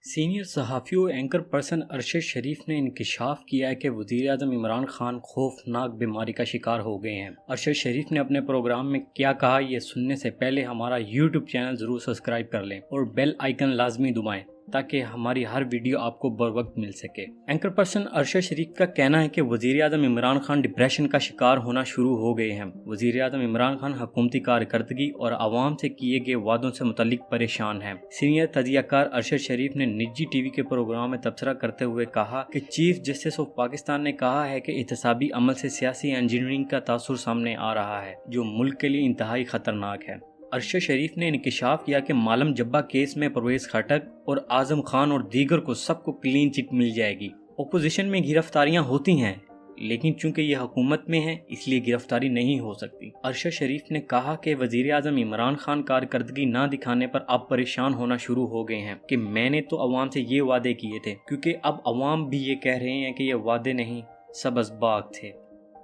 Senior صحافی و anchor person Arshad شریف نے انکشاف کیا ہے کہ وزیراعظم عمران خان خوفناک بیماری کا شکار ہو گئے ہیں۔ ارشد شریف نے اپنے پروگرام میں کیا کہا، یہ سننے سے پہلے ہمارا یوٹیوب چینل ضرور سبسکرائب کر لیں اور بیل آئیکن لازمی دبائیں تاکہ ہماری ہر ویڈیو آپ کو بر وقت مل سکے۔ اینکر پرسن ارشد شریف کا کہنا ہے کہ وزیراعظم عمران خان ڈپریشن کا شکار ہونا شروع ہو گئے ہیں۔ وزیراعظم عمران خان حکومتی کارکردگی اور عوام سے کیے گئے وعدوں سے متعلق پریشان ہیں۔ سینئر تجزیہ کار ارشد شریف نے نجی ٹی وی کے پروگرام میں تبصرہ کرتے ہوئے کہا کہ چیف جسٹس آف پاکستان نے کہا ہے کہ احتسابی عمل سے سیاسی انجینئرنگ کا تاثر سامنے آ رہا ہے جو ملک کے لیے انتہائی خطرناک ہے۔ ارشد شریف نے انکشاف کیا کہ مالم جبہ کیس میں پرویز خٹک اور اعظم خان اور دیگر کو سب کو کلین چٹ مل جائے گی۔ اپوزیشن میں گرفتاریاں ہوتی ہیں لیکن چونکہ یہ حکومت میں ہے اس لیے گرفتاری نہیں ہو سکتی۔ ارشد شریف نے کہا کہ وزیراعظم عمران خان کارکردگی نہ دکھانے پر اب پریشان ہونا شروع ہو گئے ہیں کہ میں نے تو عوام سے یہ وعدے کیے تھے، کیونکہ اب عوام بھی یہ کہہ رہے ہیں کہ یہ وعدے نہیں سب اسباق تھے۔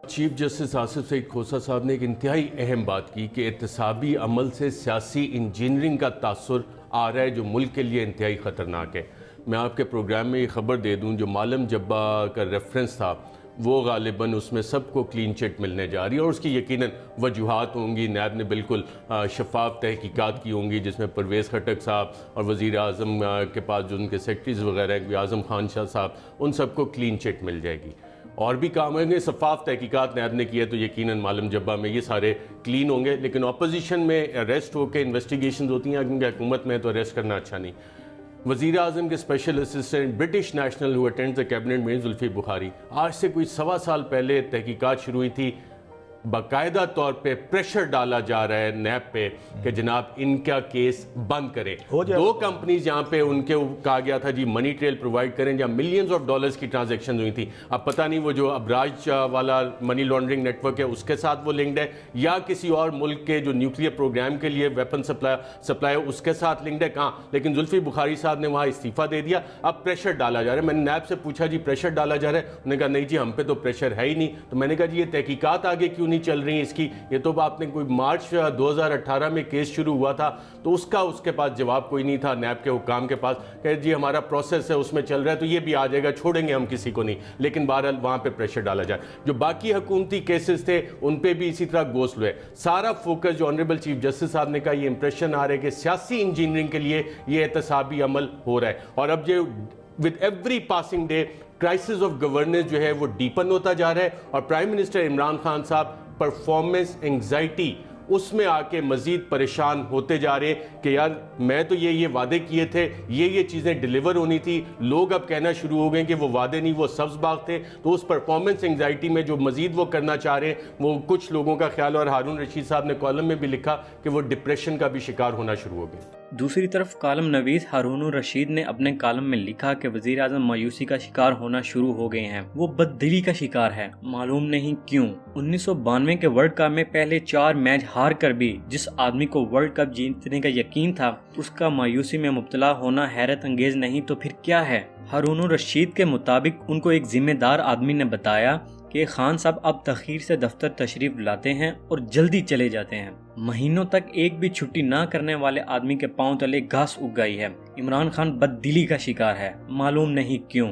چیف جسٹس آصف سعید کھوسہ صاحب نے ایک انتہائی اہم بات کی کہ احتسابی عمل سے سیاسی انجینئرنگ کا تاثر آ رہا ہے جو ملک کے لیے انتہائی خطرناک ہے۔ میں آپ کے پروگرام میں یہ خبر دے دوں، جو مالم جبہ کا ریفرنس تھا وہ غالباً اس میں سب کو کلین چٹ ملنے جا رہی ہے، اور اس کی یقیناً وجوہات ہوں گی۔ نیب نے بالکل شفاف تحقیقات کی ہوں گی جس میں پرویز خٹک صاحب اور وزیر اعظم کے پاس جو ان کے سیکرٹریز وغیرہ ہیں، اعظم خان شاہ صاحب، ان سب کو کلین چٹ مل جائے گی۔ اور بھی کام ہوں گے، شفاف تحقیقات نیب نے کیا تو یقیناً مالم جبہ میں یہ سارے کلین ہوں گے، لیکن اپوزیشن میں اریسٹ ہو کے انویسٹیگیشنز ہوتی ہیں، کیونکہ حکومت میں تو اریسٹ کرنا اچھا نہیں۔ وزیر اعظم کے special assistant British national who attend the cabinet میں زلفی بخاری، آج سے کوئی 1.25 سال پہلے تحقیقات شروع ہوئی تھی، باقاعدہ طور پہ پریشر ڈالا جا رہا ہے نیب پہ کہ جناب ان کا کیس بند کریں۔ 2 کمپنیز جہاں پہ ان کے کہا گیا تھا جی منی ٹریل پرووائڈ کریں، جہاں ملینز آف ڈالرز کی ٹرانزیکشن ہوئی تھی۔ اب پتہ نہیں وہ جو ابراج والا منی لانڈرنگ نیٹ ورک ہے اس کے ساتھ وہ لنکڈ ہے یا کسی اور ملک کے جو نیوکلیر پروگرام کے لیے ویپن سپلائی ہے اس کے ساتھ لنکڈ ہے، کہاں؟ لیکن زلفی بخاری صاحب نے وہاں استعفیٰ دے دیا۔ اب پریشر ڈالا جا رہا ہے۔ میں نے نیب سے پوچھا جی پریشر ڈالا جا رہا ہے، انہوں نے کہا نہیں جی ہم پہ تو پریشر ہے ہی نہیں۔ تو میں نے کہا جی یہ تحقیقات آگے کیوں نہیں چل رہی ہیں اس کی؟ یہ تو آپ نے کوئی مارچ 2018 میں کیس شروع ہوا تھا تو اس کے پاس جواب کوئی نہیں تھا نیب کے حکام کے پاس کہ جی ہمارا پروسیس ہے اس میں چل رہا ہے تو یہ بھی آ جائے گا، چھوڑیں گے ہم کسی کو نہیں۔ لیکن بہرحال وہاں پہ پریشر ڈالا جائے۔ جو باقی حکومتی کیسز تھے ان پہ بھی اسی طرح گو سلو ہے۔ سارا فوکس جو آنریبل چیف جسٹس صاحب نے کہا یہ امپریشن آ رہا ہے کہ سیاسی انجینئرنگ کے لیے یہ احتسابی عمل ہو رہا ہے، اور اب یہ with every passing day crisis of governance جو ہے وہ ڈیپن ہوتا جا رہا ہے، اور پرائم منسٹر عمران خان صاحب پرفارمنس انگزائٹی اس میں آ کے مزید پریشان ہوتے جا رہے ہیں کہ یار میں تو یہ وعدے کیے تھے، یہ چیزیں ڈیلیور ہونی تھی، لوگ اب کہنا شروع ہو گئے کہ وہ وعدے نہیں وہ سبز باغ تھے۔ تو اس پرفارمنس انگزائٹی میں جو مزید وہ کرنا چاہ رہے ہیں وہ کچھ لوگوں کا خیال، اور ہارون رشید صاحب نے کالم میں بھی لکھا کہ وہ ڈپریشن کا بھی شکار ہونا شروع ہو گئے۔ دوسری طرف کالم نویس ہارون الرشید نے اپنے کالم میں لکھا کہ وزیر اعظم مایوسی کا شکار ہونا شروع ہو گئے ہیں، وہ بد دلی کا شکار ہے، معلوم نہیں کیوں۔ 1992 کے ورلڈ کپ میں پہلے 4 میچ ہار کر بھی جس آدمی کو ورلڈ کپ جیتنے کا یقین تھا اس کا مایوسی میں مبتلا ہونا حیرت انگیز نہیں تو پھر کیا ہے؟ ہارون الرشید کے مطابق ان کو ایک ذمہ دار آدمی نے بتایا کہ خان صاحب اب تاخیر سے دفتر تشریف لاتے ہیں اور جلدی چلے جاتے ہیں۔ مہینوں تک ایک بھی چھٹی نہ کرنے والے آدمی کے پاؤں تلے گھاس اگ گئی ہے۔ عمران خان بد دلی کا شکار ہے، معلوم نہیں کیوں۔